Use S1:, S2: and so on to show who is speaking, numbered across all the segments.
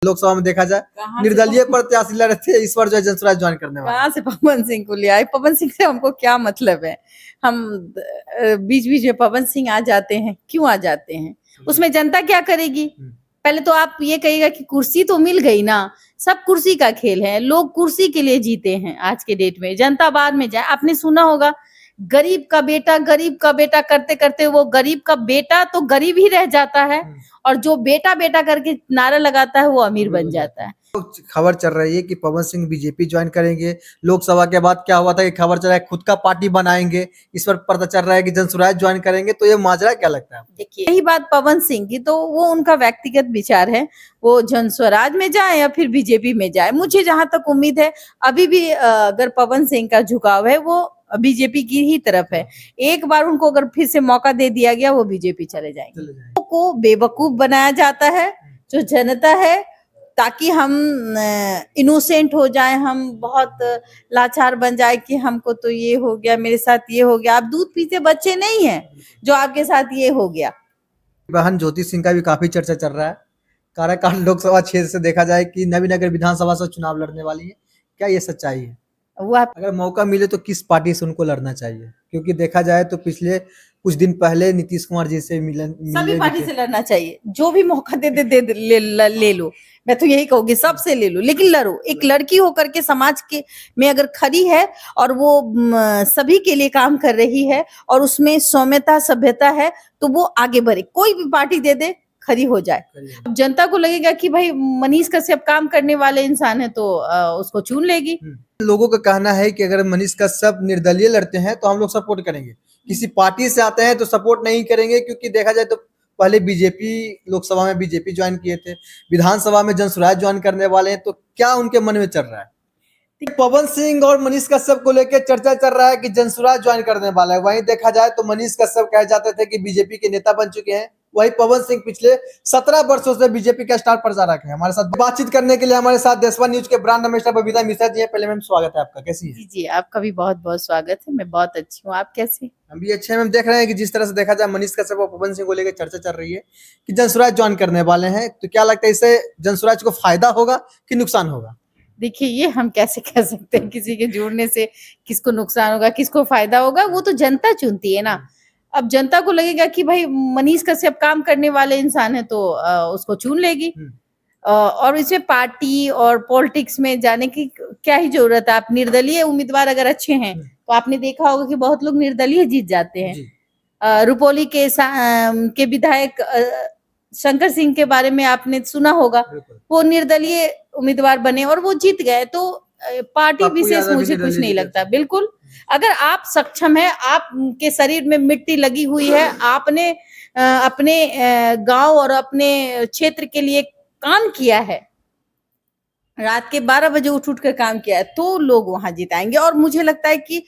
S1: लोकसभा में देखा जाए निर्दलीय प्रत्याशी लड़ रहे थे, इस बार जो है जनसुराज ज्वाइन करने वाले।
S2: कहाँ से पवन सिंह को ले आए? पवन सिंह से हमको क्या मतलब है? हम बीच बीच में पवन सिंह आ जाते हैं, क्यों आ जाते हैं? उसमें जनता क्या करेगी? पहले तो आप ये कहिएगा कि कुर्सी तो मिल गई ना, सब कुर्सी का खेल है, लोग कुर्सी के लिए जीते हैं आज के डेट में, जनता बाद में जाए। आपने सुना होगा गरीब का बेटा करते करते वो गरीब का बेटा तो गरीब ही रह जाता है, और जो बेटा बेटा करके नारा लगाता है वो अमीर बन जाता है।
S1: खबर चल रही है कि पवन सिंह बीजेपी ज्वाइन करेंगे। लोकसभा के बाद क्या हुआ था कि खबर चला है खुद का पार्टी बनाएंगे, इस पर पता चल रहा है कि जनसुराज ज्वाइन करेंगे। तो ये माजरा क्या लगता है?
S2: देखिए, यही बात पवन सिंह की, तो वो उनका व्यक्तिगत विचार है, वो जनस्वराज में जाए या फिर बीजेपी में जाए। मुझे जहां तक उम्मीद है अभी भी अगर पवन सिंह का झुकाव है वो बीजेपी की ही तरफ है। एक बार उनको अगर फिर से मौका दे दिया गया वो बीजेपी चले जाएंगे। को बेवकूफ बनाया जाता है जो जनता है, ताकि हम इनोसेंट हो जाए, हम बहुत लाचार बन जाए कि हमको तो ये हो गया, मेरे साथ ये हो गया। आप दूध पीते बच्चे नहीं हैं जो आपके साथ ये हो गया।
S1: बहन ज्योति सिंह का भी काफी चर्चा चल रहा है। काराकाट लोकसभा क्षेत्र से देखा जाए कि नवीनगर विधानसभा से चुनाव लड़ने वाली है, क्या ये सच्चाई है?
S2: वो आप
S1: अगर मौका मिले तो किस पार्टी से उनको लड़ना चाहिए? क्योंकि देखा जाए तो पिछले कुछ दिन पहले नीतीश कुमार जी से
S2: सभी पार्टी से लड़ना चाहिए, जो भी मौका ले लो। मैं तो यही कहूंगी सबसे ले लो, लेकिन लड़ो। एक लड़की होकर के समाज के में अगर खड़ी है और वो सभी के लिए काम कर रही है और उसमें सौम्यता सभ्यता है तो वो आगे बढ़े, कोई भी पार्टी दे दे खड़ी हो जाए। अब जनता को लगेगा कि भाई मनीष कश्यप काम करने वाले इंसान है तो उसको चुन लेगी।
S1: लोगों का कहना है कि अगर मनीष कश्यप निर्दलीय लड़ते हैं तो हम लोग सपोर्ट करेंगे, किसी पार्टी से आते हैं तो सपोर्ट नहीं करेंगे। क्योंकि देखा जाए तो पहले बीजेपी लोकसभा में बीजेपी ज्वाइन किए थे, विधानसभा में जनसुराज ज्वाइन करने वाले हैं, तो क्या उनके मन में चल रहा है? पवन सिंह और मनीष कश्यप को लेकर चर्चा चल रहा है कि जनसुराज ज्वाइन करने वाला है। वहीं देखा जाए तो मनीष कश्यप कहे जाते थे कि बीजेपी के नेता बन चुके हैं, वही पवन सिंह पिछले 17 वर्षों से बीजेपी का स्टार प्रचारक है। हमारे साथ बातचीत करने के लिए हमारे साथ देशवा न्यूज के ब्रांड एम्बेसडर बबीता मिश्रा जी है। पहले मैम स्वागत है आपका, कैसी है?
S2: जी, आपका भी बहुत बहुत स्वागत है। मैं बहुत अच्छी हूँ, आप कैसे?
S1: हम भी अच्छे हैं। हम देख रहे हैं कि जिस तरह से देखा जाए मनीष कश्यप और पवन सिंह को लेकर चर्चा चल रही है कि जनसुराज ज्वाइन करने वाले हैं, तो क्या लगता है इससे जनसुराज को फायदा होगा कि नुकसान होगा?
S2: देखिए, ये हम कैसे कह सकते हैं किसी के जुड़ने से किसको नुकसान होगा किसको फायदा होगा? वो तो जनता चुनती है ना। अब जनता को लगेगा कि भाई मनीष कश्यप काम करने वाले इंसान है तो उसको चुन लेगी। और इसमें पार्टी और पॉलिटिक्स में जाने की क्या ही जरूरत है। आप निर्दलीय उम्मीदवार अगर अच्छे हैं तो आपने देखा होगा कि बहुत लोग निर्दलीय जीत जाते हैं। रुपौली के विधायक शंकर सिंह के बारे में आपने सुना होगा, वो निर्दलीय उम्मीदवार बने और वो जीत गए। तो पार्टी विशेष मुझे कुछ नहीं लगता। बिल्कुल, अगर आप सक्षम है, आपके शरीर में मिट्टी लगी हुई है, आपने अपने गांव और अपने क्षेत्र के लिए काम किया है, रात के 12 बजे उठ कर काम किया है, तो लोग वहां जिताएंगे। और मुझे लगता है कि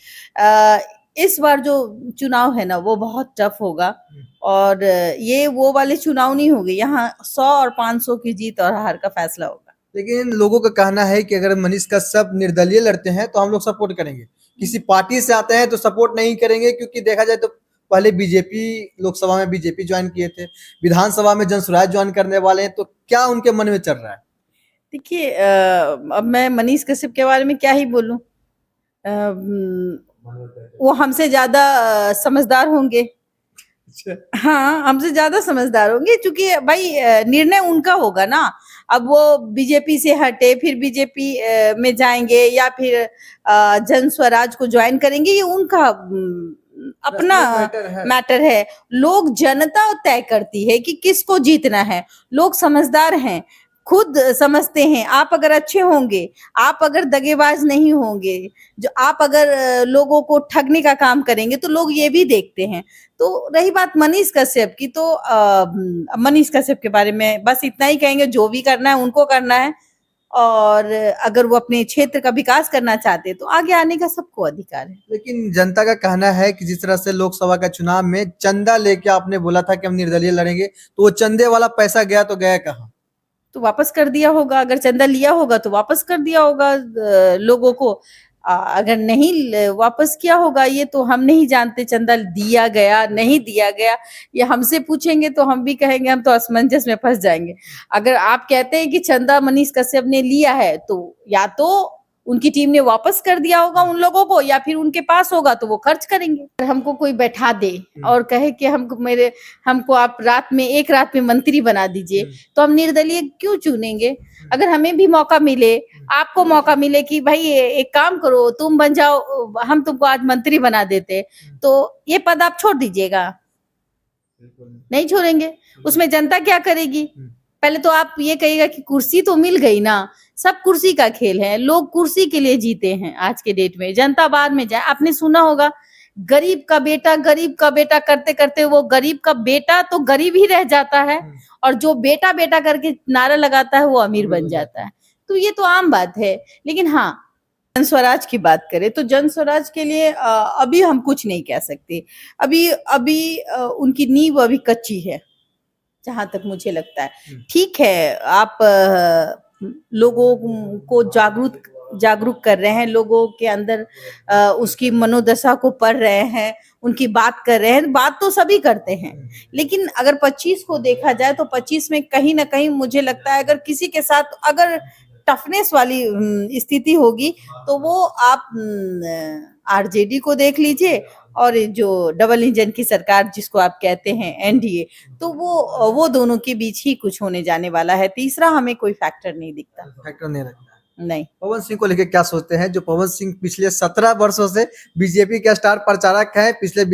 S2: इस बार जो चुनाव है ना वो बहुत टफ होगा, और ये वो वाले चुनाव नहीं होंगे, यहाँ 100 और 500 की जीत और हार का फैसला होगा।
S1: लेकिन लोगों का कहना है कि अगर मनीष कश्यप निर्दलीय लड़ते हैं तो हम लोग सपोर्ट करेंगे, किसी पार्टी से आते हैं तो सपोर्ट नहीं करेंगे। क्योंकि देखा जाए तो पहले बीजेपी लोकसभा में बीजेपी ज्वाइन किए थे, विधानसभा में जनसुराज ज्वाइन करने वाले हैं, तो क्या उनके मन में चल रहा है?
S2: देखिए, अब मैं मनीष कश्यप के बारे में क्या ही बोलूं, वो हमसे ज्यादा समझदार होंगे। हाँ, हमसे ज्यादा समझदार होंगे, क्योंकि भाई निर्णय उनका होगा ना। अब वो बीजेपी से हटे फिर बीजेपी में जाएंगे या फिर जनस्वराज को ज्वाइन करेंगे, ये उनका अपना मैटर है। लोग, जनता तय करती है कि किसको जीतना है। लोग समझदार हैं, खुद समझते हैं। आप अगर अच्छे होंगे, आप अगर दगेबाज नहीं होंगे, जो आप अगर लोगों को ठगने का काम करेंगे तो लोग ये भी देखते हैं। तो रही बात मनीष कश्यप की, तो मनीष कश्यप के बारे में बस इतना ही कहेंगे, जो भी करना है उनको करना है, और अगर वो अपने क्षेत्र का विकास करना चाहते हैं तो आगे आने का सबको अधिकार है।
S1: लेकिन जनता का कहना है कि जिस तरह से लोकसभा का चुनाव में चंदा लेके आपने बोला था कि हम निर्दलीय लड़ेंगे, तो वो चंदे वाला पैसा गया तो गया कहाँ?
S2: तो वापस कर दिया होगा, अगर चंदा लिया होगा तो वापस कर दिया होगा लोगों को। अगर नहीं वापस किया होगा ये तो हम नहीं जानते, चंदा दिया गया नहीं दिया गया, ये हमसे पूछेंगे तो हम भी कहेंगे, हम तो असमंजस में फंस जाएंगे। अगर आप कहते हैं कि चंदा मनीष कश्यप ने लिया है तो या तो उनकी टीम ने वापस कर दिया होगा उन लोगों को, या फिर उनके पास होगा तो वो खर्च करेंगे। अगर हमको कोई बैठा दे और कहे कि हमको आप एक रात में मंत्री बना दीजिए, तो हम निर्दलीय क्यों चुनेंगे? अगर हमें भी मौका मिले, आपको मौका मिले कि भाई एक काम करो, तुम बन जाओ, हम तुमको आज मंत्री बना देते, तो ये पद आप छोड़ दीजिएगा? नहीं छोड़ेंगे। उसमें जनता क्या करेगी? पहले तो आप ये कहिएगा कि कुर्सी तो मिल गई ना, सब कुर्सी का खेल है, लोग कुर्सी के लिए जीते हैं आज के डेट में, जनता बाद में जाए। आपने सुना होगा गरीब का बेटा करते करते वो गरीब का बेटा तो गरीब ही रह जाता है, और जो बेटा बेटा करके नारा लगाता है वो अमीर बन जाता है। तो ये तो आम बात है। लेकिन हाँ, जन स्वराज की बात करें तो जन स्वराज के लिए अभी हम कुछ नहीं कह सकते। अभी उनकी नींव अभी कच्ची है, जहां तक मुझे लगता है। ठीक है, आप लोगों को जागरूक कर रहे हैं, लोगों के अंदर उसकी मनोदशा को पढ़ रहे हैं, उनकी बात कर रहे हैं, बात तो सभी करते हैं। लेकिन अगर 25 को देखा जाए तो 25 में कहीं ना कहीं मुझे लगता है अगर किसी के साथ अगर टफनेस वाली स्थिति होगी तो वो आप आरजेडी को देख लीजिए, और जो डबल इंजन की सरकार जिसको आप कहते हैं एनडीए, तो वो दोनों के बीच ही कुछ होने जाने वाला है। तीसरा हमें कोई फैक्टर नहीं दिखता।
S1: फैक्टर नहीं लगता।
S2: नहीं।
S1: पवन सिंह को लेकर क्या सोचते हैं? जो पवन सिंह पिछले 17 वर्षों से बीजेपी के स्टार प्रचारक हैं, पिछले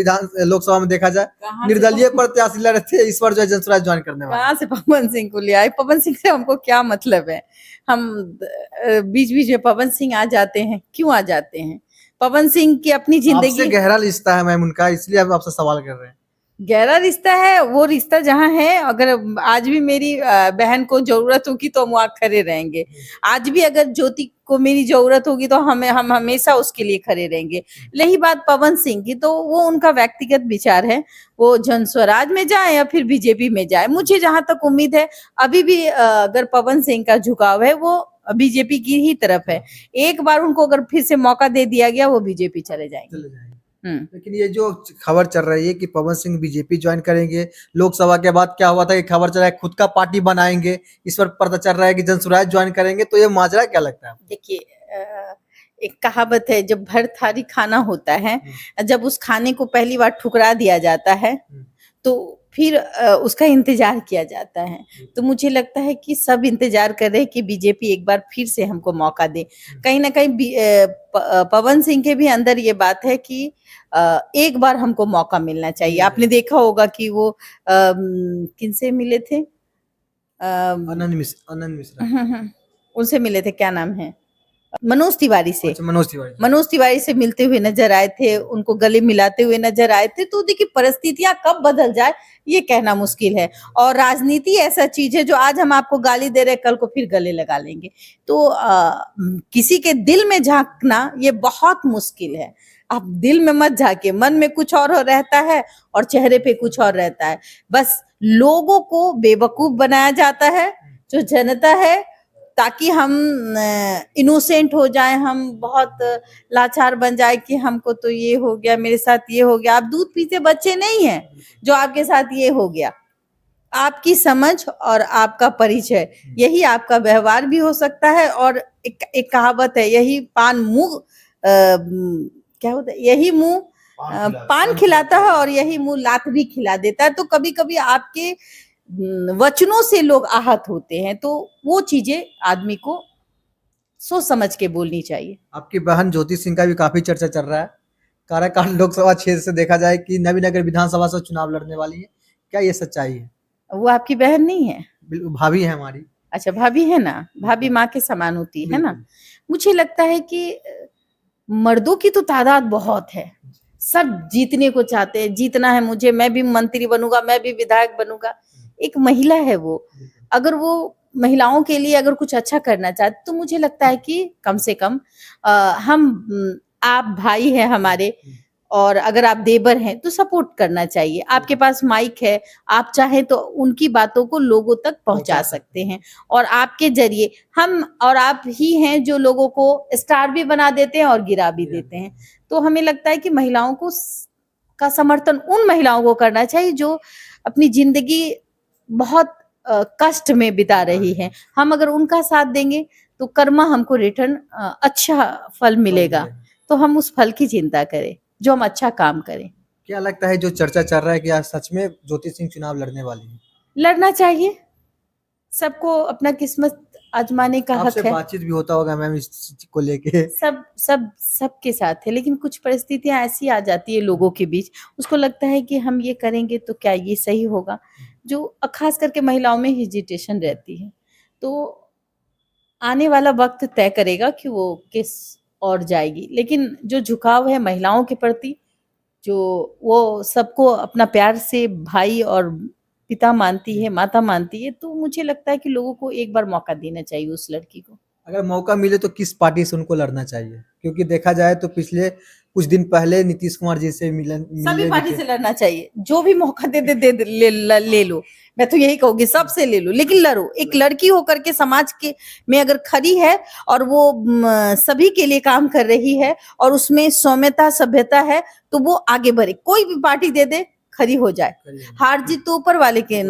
S1: लोकसभा में देखा जाए निर्दलीय प्रत्याशी लड़ रहे थे, इस बार जो है जनसुराज ज्वाइन करने वाले।
S2: कहाँ से पवन सिंह को ले आए? पवन सिंह से हमको क्या मतलब है? हम बीच बीच में पवन सिंह आ जाते हैं, क्यों आ जाते हैं? पवन सिंह की अपनी जिंदगी,
S1: आपसे गहरा रिश्ता है मैम उनका, इसलिए हम आपसे सवाल कर रहे हैं।
S2: गहरा रिश्ता है, वो रिश्ता जहाँ है, अगर आज भी मेरी बहन को जरूरत होगी तो हम वहाँ खड़े रहेंगे। आज भी अगर ज्योति को मेरी जरूरत होगी तो हम हमेशा उसके लिए खड़े रहेंगे। रही बात पवन सिंह की, तो वो उनका व्यक्तिगत विचार है, वो जन स्वराज में जाए या फिर बीजेपी में जाए। मुझे जहां तक उम्मीद है अभी भी अगर पवन सिंह का झुकाव है वो बीजेपी की ही तरफ है। एक बार उनको अगर फिर से मौका दे दिया गया वो बीजेपी चले जाएंगे।
S1: लेकिन ये जो खबर चल रही है कि पवन सिंह बीजेपी ज्वाइन करेंगे, लोकसभा के बाद क्या हुआ था कि खबर चला है खुद का पार्टी बनाएंगे, इस पर पता चल रहा है कि जनसुराज ज्वाइन करेंगे, तो ये माजरा क्या लगता है?
S2: देखिए, एक कहावत है, जब भर थाली खाना होता है, जब उस खाने को पहली बार ठुकरा दिया जाता है तो फिर उसका इंतजार किया जाता है। तो मुझे लगता है कि सब इंतजार कर रहे हैं कि बीजेपी एक बार फिर से हमको मौका दे। कहीं ना कहीं पवन सिंह के भी अंदर ये बात है कि एक बार हमको मौका मिलना चाहिए। आपने देखा होगा कि वो किनसे मिले थे?
S1: आनंद मिश्रा
S2: उनसे मिले थे, क्या नाम है, मनोज तिवारी से।
S1: अच्छा,
S2: मनोज तिवारी से मिलते हुए नजर आए थे, उनको गले मिलाते हुए नजर आए थे। तो देखिए, परिस्थितियां कब बदल जाए ये कहना मुश्किल है, और राजनीति ऐसा चीज है जो आज हम आपको गाली दे रहे, कल को फिर गले लगा लेंगे। तो किसी के दिल में झांकना ये बहुत मुश्किल है। आप दिल में मत झांके, मन में कुछ और रहता है और चेहरे पे कुछ और रहता है। बस लोगों को बेवकूफ बनाया जाता है, जो जनता है, ताकि हम इनोसेंट हो जाएं, हम बहुत लाचार बन जाए कि हमको तो ये हो गया, मेरे साथ ये हो गया। आप दूध पीते बच्चे नहीं हैं जो आपके साथ ये हो गया। आपकी समझ और आपका परिचय, यही आपका व्यवहार भी हो सकता है। और एक कहावत है, यही पान मुंह क्या होता है, यही मुंह पान खिलाता है और यही मुंह लात भी खिला देता है। तो कभी कभी आपके वचनों से लोग आहत होते हैं, तो वो चीजें आदमी को सोच समझ के बोलनी चाहिए।
S1: आपकी बहन ज्योति सिंह का भी काफी चर्चा चल रहा है, काराकाट लोकसभा क्षेत्र से देखा जाए कि नवीनगर विधानसभा से चुनाव लड़ने वाली है, क्या ये सच्चाई है?
S2: वो आपकी बहन नहीं है?
S1: भाभी है हमारी।
S2: अच्छा, भाभी है ना, भाभी माँ के समान होती है ना। मुझे लगता है कि मर्दों की तो तादाद बहुत है, सब जीतने को चाहते हैं, जीतना है मुझे, मैं भी मंत्री बनूंगा, मैं भी विधायक बनूंगा। एक महिला है वो, अगर वो महिलाओं के लिए अगर कुछ अच्छा करना चाहते तो मुझे लगता है कि कम से कम हम आप भाई हैं हमारे, और अगर आप देवर हैं तो सपोर्ट करना चाहिए। आपके पास माइक है, आप चाहें तो उनकी बातों को लोगों तक पहुंचा सकते हैं और आपके जरिए हम और आप ही हैं जो लोगों को स्टार भी बना देते हैं और गिरा भी देते हैं। तो हमें लगता है कि महिलाओं को का समर्थन उन महिलाओं को करना चाहिए जो अपनी जिंदगी बहुत कष्ट में बिता रही है। हम अगर उनका साथ देंगे तो कर्मा हमको रिटर्न अच्छा फल मिलेगा। तो हम उस फल की चिंता करें जो हम अच्छा काम करें।
S1: क्या लगता है जो चर्चा चल रहा है कि आज सच में ज्योति सिंह चुनाव लड़ने वाली है?
S2: लड़ना चाहिए, सबको अपना किस्मत आजमाने का हक
S1: आपसे
S2: है।
S1: बातचीत भी होता होगा मैम इस चीज को लेके?
S2: सबके साथ है, लेकिन कुछ परिस्थितियां ऐसी आ जाती है लोगों के बीच, उसको लगता है कि हम ये करेंगे तो क्या ये सही होगा, जो खास करके महिलाओं में हेजिटेशन रहती है। तो आने वाला वक्त तय करेगा कि वो किस ओर जाएगी, लेकिन जो झुकाव है महिलाओं के प्रति, जो वो सबको अपना प्यार से भाई और पिता मानती है, माता मानती है, तो मुझे लगता है कि लोगों को एक बार मौका देना चाहिए उस लड़की को।
S1: अगर मौका मिले तो किस पार्टी से उनको लड़ना चाहिए? क्योंकि देखा जाए तो पिछले कुछ दिन पहले नीतीश कुमार जी से मिले
S2: सभी
S1: भी
S2: पार्टी
S1: थे।
S2: से लड़ना चाहिए, जो भी मौका दे ले लो। मैं तो यही कहूंगी सबसे ले लो, लेकिन लड़ो। एक लड़की होकर के समाज के में अगर खड़ी है और वो सभी के लिए काम कर रही है और उसमें सौम्यता सभ्यता है तो वो आगे बढ़े। कोई भी पार्टी दे दे, खड़ी हो जाए। हार जीत तो ऊपर वाले के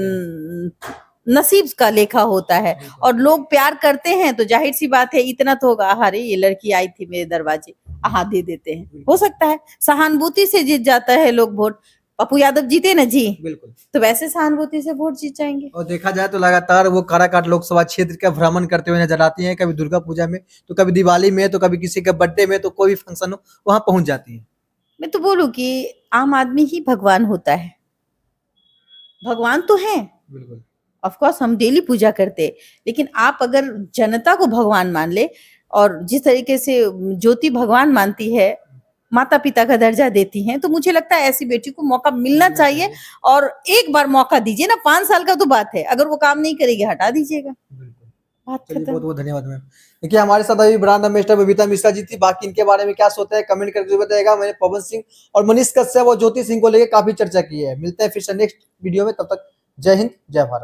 S2: नसीब का लेखा होता है और लोग प्यार करते हैं तो जाहिर सी बात है इतना तो होगा, अरे ये लड़की आई थी मेरे दरवाजे, हाँ दे देते हैं। हो सकता है सहानुभूति से जीत जाता है लोग वोट। पप्पू यादव जीते ना जी,
S1: बिल्कुल।
S2: तो वैसे सहानुभूति से वोट जीत जाएंगे।
S1: और देखा जाए तो लगातार वो काराकाट लोकसभा क्षेत्र का भ्रमण करते हुए नजर आती हैं, कभी दुर्गा पूजा में तो कभी दिवाली में तो कभी किसी का बर्थडे में, तो कोई भी फंक्शन हो वहां पहुंच जाती है।
S2: मैं तो बोलूं कि आम आदमी ही भगवान होता है। भगवान तो है,
S1: बिल्कुल।
S2: ऑफ कोर्स हम डेली पूजा करते हैं, लेकिन आप अगर जनता को भगवान मान ले और जिस तरीके से ज्योति भगवान मानती है, माता पिता का दर्जा देती हैं, तो मुझे लगता है ऐसी बेटी को मौका मिलना चाहिए। और एक बार मौका दीजिए ना, 5 साल का तो बात है, अगर वो काम नहीं करेगी हटा दीजिएगा, बात
S1: चलिए
S2: खत्म।
S1: बहुत बहुत धन्यवाद मैम। देखिए हमारे साथ अभी ब्रांड एम्बेसडर बबीता मिश्रा जी थी। बाकी इनके बारे में क्या सोचते हैं कमेंट करके जरूर बताइएगा। मैंने पवन सिंह और मनीष कश्यप और ज्योति सिंह को लेकर काफी चर्चा की है। मिलते हैं फिर से नेक्स्ट वीडियो में, तब तक जय हिंद जय भारत।